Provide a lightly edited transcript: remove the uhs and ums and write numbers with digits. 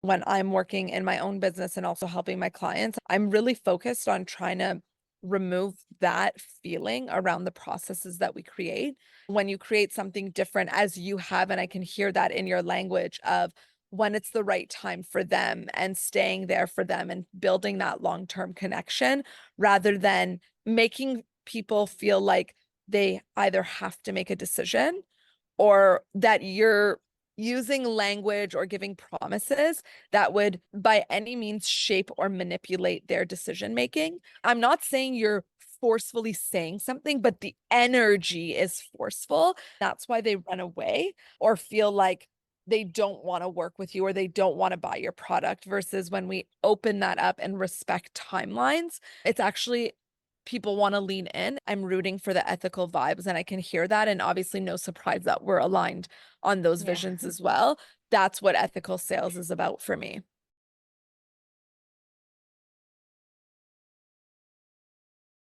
when I'm working in my own business and also helping my clients, I'm really focused on trying to remove that feeling around the processes that we create. When you create something different as you have, and I can hear that in your language of when it's the right time for them and staying there for them and building that long-term connection rather than making people feel like they either have to make a decision or that you're using language or giving promises that would by any means shape or manipulate their decision making. I'm not saying you're forcefully saying something, but the energy is forceful. That's why they run away or feel like they don't want to work with you or they don't want to buy your product versus when we open that up and respect timelines, it's actually people want to lean in. I'm rooting for the ethical vibes and I can hear that. And obviously, no surprise that we're aligned on those Yeah. visions as well. That's what ethical sales is about for me.